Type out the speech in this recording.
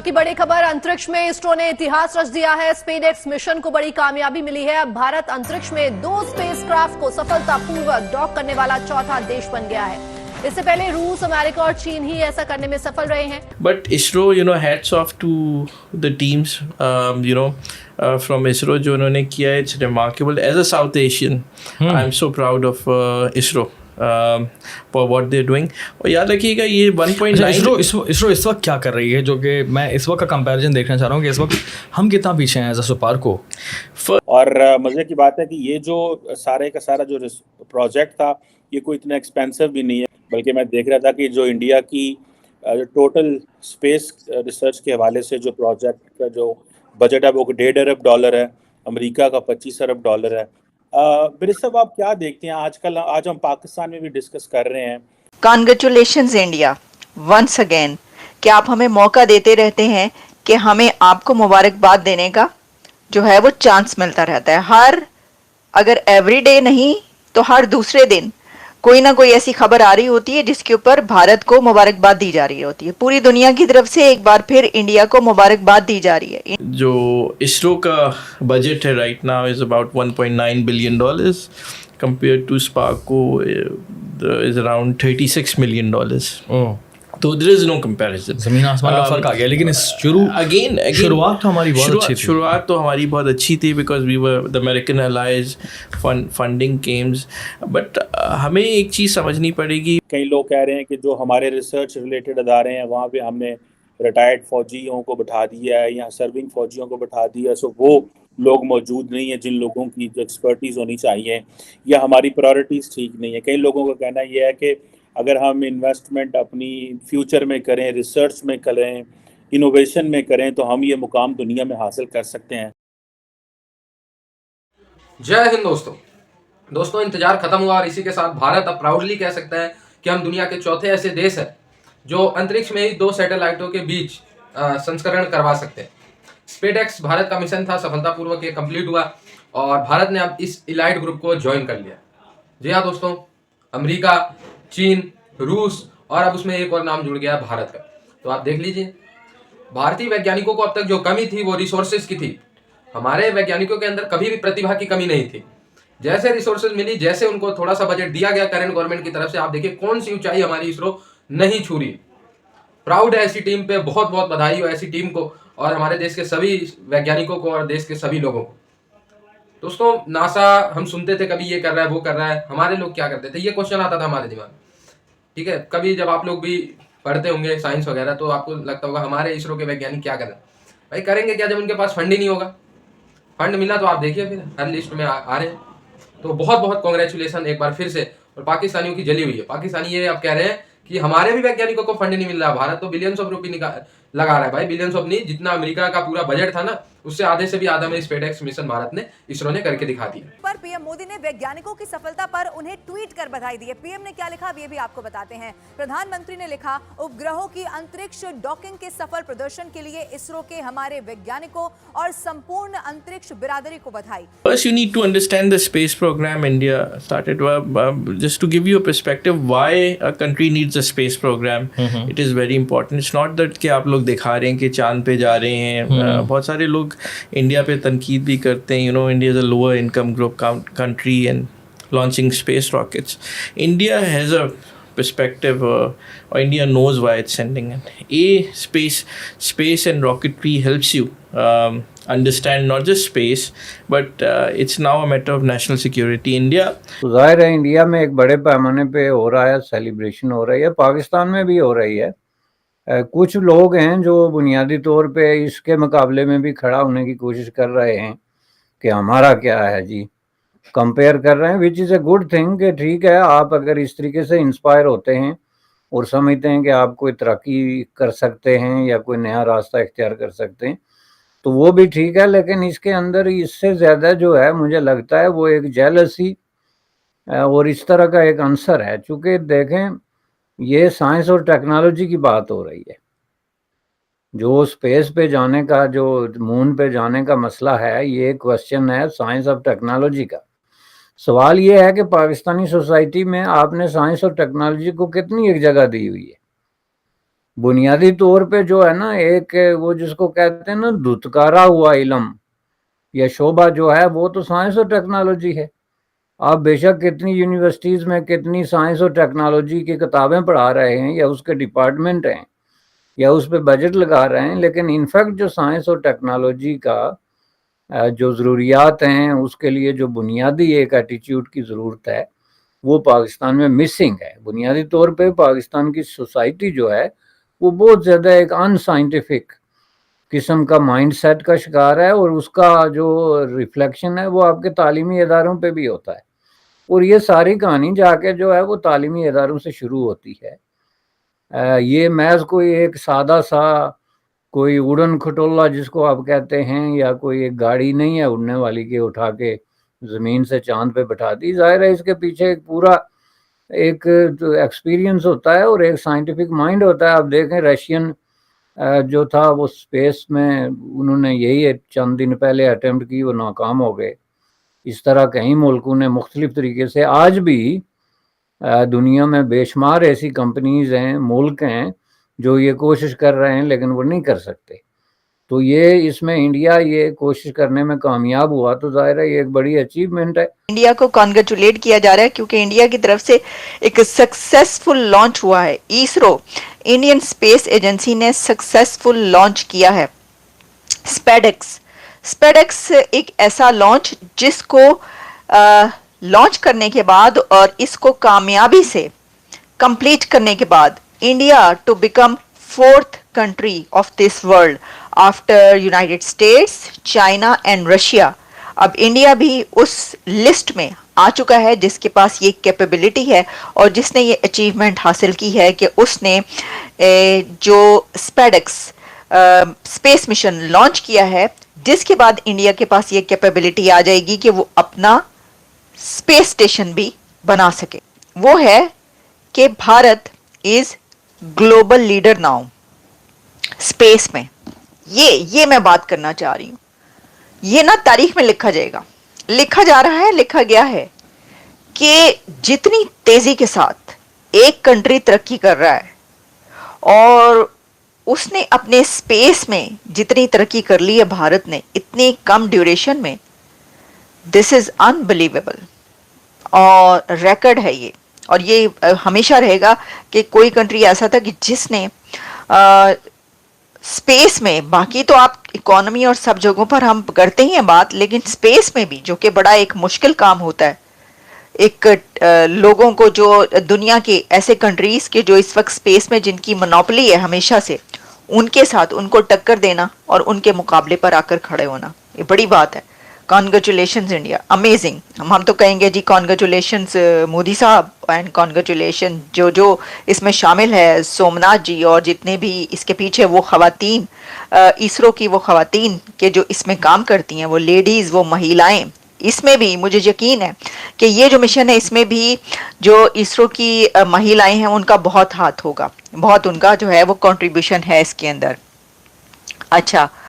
की बड़ी खबर, अंतरिक्ष में इसरो ने इतिहास रच दिया है। स्पेसएक्स मिशन को बड़ी कामयाबी मिली है। अब भारत अंतरिक्ष में 2 स्पेसक्राफ्ट को सफलतापूर्वक डॉक करने वाला चौथा देश बन गया है। इससे पहले रूस, अमेरिका और चीन ही ऐसा करने में सफल रहे हैं। But ISRO, hats off to the teams, from ISRO जो उन्होंने किया है, it's remarkable. As a South Asian, I'm so proud of ISRO. For what they're doing. और याद रखिएगा ये 1.9 इसरो इस वक्त क्या कर रही है, जो कि मैं इस वक्त का कंपैरिजन देखना चाह रहा हूँ कि इस वक्त हम कितना पीछे हैं एज अ सुपार को। और मज़े की बात है कि ये जो सारे का सारा जो प्रोजेक्ट था ये कोई इतना एक्सपेंसिव भी नहीं है, बल्कि मैं देख रहा था कि जो इंडिया की टोटल स्पेस रिसर्च के हवाले से जो प्रोजेक्ट का जो बजट है वो $1.5 अरब है, अमेरिका का $25 अरब है। बिरिस साहब, आप क्या देखते हैं आजकल, आज हम पाकिस्तान में भी डिस्कस कर रहे हैं। कॉन्ग्रेचुलेशंस इंडिया वंस अगेन कि आप हमें मौका देते रहते हैं कि हमें आपको मुबारकबाद देने का जो है वो चांस मिलता रहता है। हर अगर एवरीडे नहीं तो हर दूसरे दिन कोई ना कोई ऐसी खबर आ रही होती है जिसके ऊपर भारत को मुबारकबाद दी जा रही होती है। पूरी दुनिया की तरफ से एक बार फिर इंडिया को मुबारकबाद दी जा रही है। जो इसरो का बजट है right now is about $1.9 billion, compare to SUPARCO is around $36 million. तो देयर इज नो कंपैरिजन, जमीन आसमान का फर्क आ गया। लेकिन शुरुआत तो हमारी बहुत अच्छी थी because we were the American allies, funding came. But हमें एक चीज़ समझनी पड़ेगी। कई लोग कह रहे हैं कि जो हमारे रिसर्च रिलेटेड अदारे हैं वहाँ पे हमने रिटायर्ड फौजियों को बैठा दिया है या सर्विंग फौजियों को बैठा दिया, सो वो लोग मौजूद नहीं है जिन लोगों की जो एक्सपर्टीज़ होनी चाहिए, या हमारी प्रायोरिटीज़ ठीक नहीं है। कई लोगों का कहना यह है कि अगर हम इन्वेस्टमेंट अपनी फ्यूचर में करें, रिसर्च में करें, इनोवेशन में करें, तो हम ये मुकाम दुनिया में हासिल कर सकते हैं। जय हिंद दोस्तों, इंतजार खत्म हुआ और इसी के साथ भारत अब प्राउडली कह सकता है कि हम दुनिया के चौथे ऐसे देश हैं जो अंतरिक्ष में ही 2 सैटेलाइटों के बीच संस्करण करवा सकते हैं। स्पेसएक्स भारत का मिशन था, सफलतापूर्वक ये कंप्लीट हुआ और भारत ने अब इस इलाइट ग्रुप को ज्वाइन कर लिया। जी हाँ दोस्तों, अमेरिका, चीन, रूस और अब उसमें एक और नाम जुड़ गया भारत का। तो आप देख लीजिए, भारतीय वैज्ञानिकों को अब तक जो कमी थी वो रिसोर्सेज की थी। हमारे वैज्ञानिकों के अंदर कभी भी प्रतिभा की कमी नहीं थी। जैसे रिसोर्सेज मिली, जैसे उनको थोड़ा सा बजट दिया गया करंट गवर्नमेंट की तरफ से, आप देखिए कौन सी ऊंचाई हमारी इसरो नहीं छू रही। प्राउड है ऐसी टीम पे, बहुत बहुत बधाई हो ऐसी टीम को और हमारे देश के सभी वैज्ञानिकों को और देश के सभी लोगों को। दोस्तों, नासा हम सुनते थे कभी ये कर रहा है वो कर रहा है, हमारे लोग क्या करते थे, ये क्वेश्चन आता था हमारे दिमाग में। ठीक है, कभी जब आप लोग भी पढ़ते होंगे साइंस वगैरह तो आपको लगता होगा हमारे इसरो के वैज्ञानिक क्या कर रहे हैं। भाई करेंगे क्या जब उनके पास फंड ही नहीं होगा। फंड मिला तो आप देखिए फिर हर लिस्ट में आ रहे हैं। तो बहुत बहुत कॉन्ग्रेचुलेसन एक बार फिर से। और पाकिस्तानियों की जली हुई है। पाकिस्तानी ये अब कह रहे हैं कि हमारे भी वैज्ञानिकों को फंड नहीं मिल रहा। भारत तो बिलियंस ऑफ रुपी लगा रहा है भाई, बिलियंस ऑफ नहीं, जितना अमेरिका का पूरा बजट था ना उससे आधे से भी आधा में स्पेसएक्स मिशन भारत ने, इसरो ने करके दिखा दिया। पर पीएम मोदी ने वैज्ञानिकों की सफलता पर उन्हें ट्वीट कर बधाई दी है। पीएम ने क्या लिखा ये भी आपको बताते हैं। प्रधानमंत्री ने लिखा, उपग्रहों की अंतरिक्ष डॉकिंग के सफल प्रदर्शन के लिए इसरो के हमारे वैज्ञानिकों और संपूर्ण अंतरिक्ष बिरादरी को बधाई। First, you need to understand the space program India started. Just to give you a perspective, why a country needs a space program, it is very important. It's not that कि आप लोग दिखा रहे हैं कि चांद पे जा रहे हैं। बहुत सारे लोग इंडिया पे तनकीद भी करते हैं, India is a lower income group country and launching space rockets. India has a perspective, or India knows why it's sending it. Space and rocketry helps you understand not just space, but it's now a matter of national security. India, तो जाहिर है India में एक बड़े पैमाने पे हो रहा है, सेलिब्रेशन हो रही है, पाकिस्तान में भी हो रही है। कुछ लोग हैं जो बुनियादी तौर पे इसके मुकाबले में भी खड़ा होने की कोशिश कर रहे हैं कि हमारा क्या है जी, कंपेयर कर रहे हैं, which is a good thing कि ठीक है, आप अगर इस तरीके से इंस्पायर होते हैं और समझते हैं कि आप कोई तरक्की कर सकते हैं या कोई नया रास्ता इख्तियार कर सकते हैं तो वो भी ठीक है। लेकिन इसके अंदर इससे ज़्यादा जो है मुझे लगता है वो एक जेलसी और इस तरह का एक आंसर है। चूँकि देखें, ये साइंस और टेक्नोलॉजी की बात हो रही है। जो स्पेस पे जाने का, जो मून पे जाने का मसला है, ये क्वेश्चन है साइंस और टेक्नोलॉजी का। सवाल ये है कि पाकिस्तानी सोसाइटी में आपने साइंस और टेक्नोलॉजी को कितनी एक जगह दी हुई है। बुनियादी तौर पे जो है ना, एक वो जिसको कहते हैं ना धुतकारा हुआ इल्म या शोभा जो है, वो तो साइंस और टेक्नोलॉजी है। आप बेशक कितनी यूनिवर्सिटीज़ में कितनी साइंस और टेक्नोलॉजी की किताबें पढ़ा रहे हैं या उसके डिपार्टमेंट हैं या उस पर बजट लगा रहे हैं, लेकिन इनफैक्ट जो साइंस और टेक्नोलॉजी का जो ज़रूरियात हैं, उसके लिए जो बुनियादी एक एटीट्यूड की ज़रूरत है, वो पाकिस्तान में मिसिंग है। बुनियादी तौर पे पाकिस्तान की सोसाइटी जो है वो बहुत ज़्यादा एक अनसाइंटिफिक किस्म का माइंडसेट का शिकार है, और उसका जो रिफ्लेक्शन है वो आपके तालीमी इदारों पे भी होता है। और ये सारी कहानी जाके जो है वो तालीमी इदारों से शुरू होती है। ये महज कोई एक सादा सा कोई उड़न खटोला जिसको आप कहते हैं, या कोई एक गाड़ी नहीं है उड़ने वाली कि उठा के ज़मीन से चांद पे बैठा दी। ज़ाहिर है इसके पीछे एक पूरा एक एक्सपीरियंस होता है और एक साइंटिफिक माइंड होता है। आप देखें रशियन जो था वो स्पेस में उन्होंने यही चंद दिन पहले अटेम्प्ट की, वो नाकाम हो गए। इस तरह कई मुल्कों ने मुख्तलिफ तरीके से, आज भी दुनिया में बेशुमार ऐसी कंपनीज हैं, मुल्क हैं जो ये कोशिश कर रहे हैं लेकिन वो नहीं कर सकते। तो ये इसमें इंडिया ये कोशिश करने में कामयाब हुआ, तो जाहिर है ये एक बड़ी अचीवमेंट है। इंडिया को कॉन्ग्रेचुलेट किया जा रहा है क्योंकि इंडिया की तरफ से एक सक्सेसफुल लॉन्च हुआ है। इसरो, इंडियन स्पेस एजेंसी ने सक्सेसफुल लॉन्च किया है स्पेडेक्स एक ऐसा लॉन्च जिसको लॉन्च करने के बाद और इसको कामयाबी से कंप्लीट करने के बाद India to become 4th country of this world after United States, China and Russia. अब इंडिया भी उस लिस्ट में आ चुका है जिसके पास ये कैपेबिलिटी है और जिसने ये अचीवमेंट हासिल की है कि उसने जो स्पेडेक्स स्पेस मिशन लॉन्च किया है, जिसके बाद इंडिया के पास ये कैपेबिलिटी आ जाएगी कि वो अपना स्पेस स्टेशन भी बना सके। वो है कि Bharat is global leader now space में। ये मैं बात करना चाह रही हूं। ये ना तारीख में लिखा जाएगा, लिखा जा रहा है, लिखा गया है कि जितनी तेजी के साथ एक कंट्री तरक्की कर रहा है और उसने अपने स्पेस में जितनी तरक्की कर ली है भारत ने इतनी कम ड्यूरेशन में, दिस इज अनबिलीवेबल और रिकॉर्ड है ये। और ये हमेशा रहेगा कि कोई कंट्री ऐसा था कि जिसने स्पेस में, बाकी तो आप इकोनॉमी और सब जगहों पर हम करते ही हैं बात, लेकिन स्पेस में भी जो कि बड़ा एक मुश्किल काम होता है, एक लोगों को जो दुनिया के ऐसे कंट्रीज के जो इस वक्त स्पेस में जिनकी मोनोपोली है हमेशा से, उनके साथ उनको टक्कर देना और उनके मुकाबले पर आकर खड़े होना, ये बड़ी बात है। Congratulations India, amazing. हम तो कहेंगे जी कॉन्ग्रेचुलेशंस मोदी साहब एंड कॉन्ग्रेचुलेशन जो इसमें शामिल है, सोमनाथ जी और जितने भी इसके पीछे वो खवातीन, इसरो की वो खवातीन के जो इसमें काम करती हैं, वो लेडीज़, वो महिलाएं। इसमें भी मुझे यकीन है कि ये जो मिशन है इसमें भी जो इसरो की महिलाएं हैं उनका बहुत हाथ होगा, बहुत उनका जो है वो कंट्रीब्यूशन है इसके अंदर। अच्छा।